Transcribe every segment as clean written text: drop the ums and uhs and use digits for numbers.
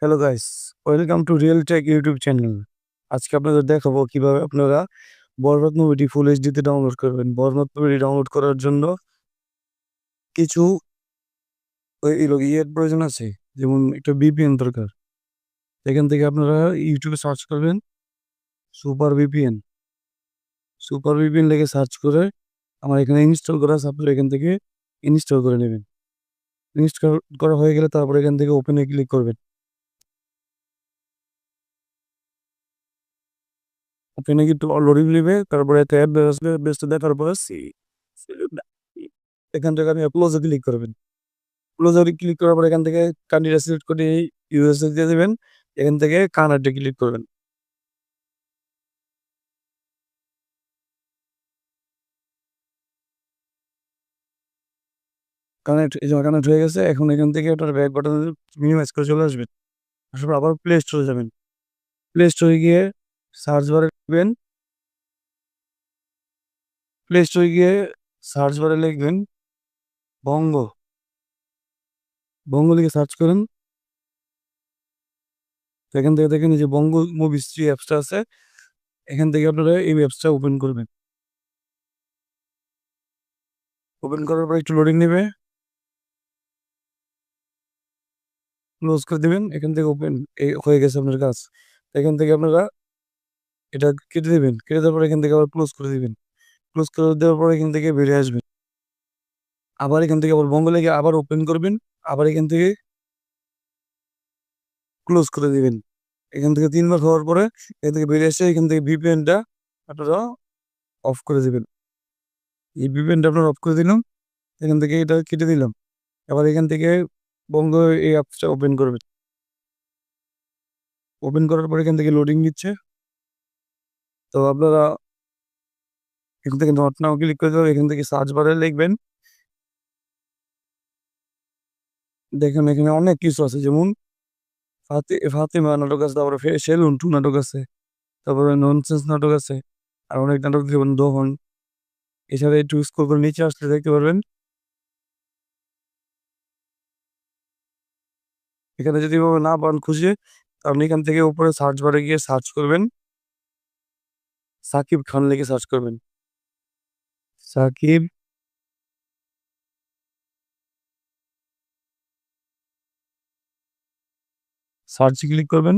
Hello guys, welcome to real take YouTube channel. আজকে আপনাদের দেখাবো কিভাবে আপনারা বরবাদ মুভিটি ফুল এইচডিতে ডাউনলোড করবেন। বরবাদ মুভিটি ডাউনলোড করার জন্য কিছু ইয়ের প্রয়োজন আছে, যেমন একটা ভিপিএন দরকার। এখান থেকে আপনারা ইউটিউবে সার্চ করবেন সুপার ভিপিএন। সুপার ভিপিএন লিখে সার্চ করে আমার এখানে ইনস্টল করা আছে, আপনারা এখান থেকে ইনস্টল করে নেবেন। ইনস্টল করা হয়ে গেলে তারপর এখান থেকে ওপেনে ক্লিক করবেন। ওপেনে কিন্তু লোডিং নেবে, তারপরে একটা অ্যাপ আসবে, বেসটা দেখার পর এখান থেকে আপনি ক্লোজে ক্লিক করবেন। ক্লোজে ক্লিক করার পর এখান থেকে কান্ট্রিটা সিলেক্ট করে ইউএসএ দিয়ে দেবেন। এখান থেকে কানাডা ক্লিক করবেন। কানেক্ট, এই যে কানেক্ট হয়ে গেছে। এখন এখান থেকে আপনার ব্যাক বাটন মিনিমাইজ করে চলে আসবেন। আসার পর আবার প্লে স্টোরে যাবেন। প্লে স্টোরে গিয়ে সার্চ বারে লিখবেন, প্লে স্টোরে গিয়ে সার্চ বারে লিখবেন বঙ্গ। বঙ্গ লিখে সার্চ করেন। তো এখান থেকে দেখেন এই যে বঙ্গ মুভিস যে অ্যাপসটা আছে, এখান থেকে আপনারা এই অ্যাপসটা ওপেন করবেন। ওপেন করার পর একটু লোডিং নেবে, ক্লোজ করে দিবেন। এখান থেকে ওপেন হয়ে গেছে আপনার কাজ। এখান থেকে আপনারা এটা কেটে দিবেন, কেটে দেওয়ার পর এখান থেকে আবার ক্লোজ করে দিবেন। ক্লোজ করে দেওয়ার পর এখান থেকে বেরিয়ে আসবেন। আবার এখান থেকে আবার বঙ্গ লেগে আবার ওপেন করবেন। আবার এখান থেকে ক্লোজ করে দিবেন। এখান থেকে 3 বার হওয়ার পরে এখান থেকে বেরিয়ে এসে এখান থেকে ভিপিএনটা আপনারা অফ করে দিবেন। এই ভিপিএনটা আপনারা অফ করে দিলাম। এখান থেকে এটা কেটে দিলাম। আবার এখান থেকে বঙ্গ এই অ্যাপসটা ওপেন করবেন। ওপেন করার পর এখান থেকে লোডিং নিচ্ছে। তো আপনারা এখান থেকে নট নাও ক্লিক করে দেবেন। এখান থেকে সার্চ বারে লিখবেন, দেখেন এখানে অনেক কিছু আছে, যেমন ফাতেমা নাটক আছে, তারপরে সেলুন 2 নাটক আছে, তারপরে ননসেন্স নাটক আছে, আর অনেক নাটক যেমন দহন। এছাড়া একটু স্ক্রল করে নিচে আসলে দেখতে পারবেন এখানে যদি এভাবে না পান খুঁজে, আপনি এখান থেকে উপরে সার্চ বারে গিয়ে সার্চ করবেন সাকিব খান লিখে সার্চ করবেন। সাকিব, সার্চ ক্লিক করবেন।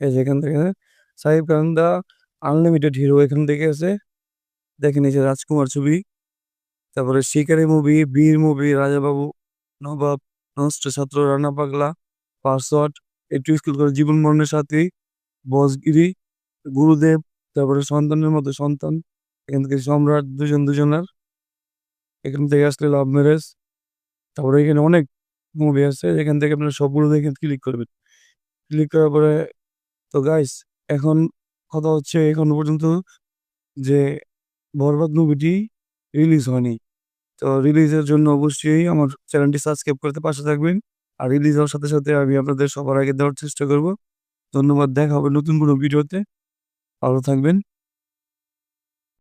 এই যে এখান থেকে সাকিব খান দা আনলিমিটেড হিরো এখান থেকে আছে। দেখেন এই যে রাজকুমার ছবি, তারপরে শিকারি মুভি, বীর মুভি, রাজাবাবু, নবাব, নষ্ট ছাত্র, রানা পাগলা, পাসওয়ার্ড, একটু স্কুল করে, জীবন মরণের সাথী, বসগিরি, গুরুদেব, তারপরে সন্তানের মতো সন্তান, এখান থেকে সম্রাট, দুজন দুজনার, এখান থেকে আসলে লাভ ম্যারেজ। তারপরে এখানে অনেক মুভি আছে, এখান থেকে আপনারা সবগুলো দেখে ক্লিক করবেন। ক্লিক করার পরে, তো গাইস, এখন কথা হচ্ছে এখনো পর্যন্ত যে বরবাদ মুভিটি রিলিজ হয়নি। তো রিলিজের জন্য অবশ্যই আমার চ্যানেলটি সাবস্ক্রাইব করতে পাশে থাকবেন। আর রিলিজ হওয়ার সাথে সাথে আমি আপনাদের সবার আগে দেওয়ার চেষ্টা করব। ধন্যবাদ, দেখা হবে নতুন কোনো ভিডিওতে। ভালো থাকবেন।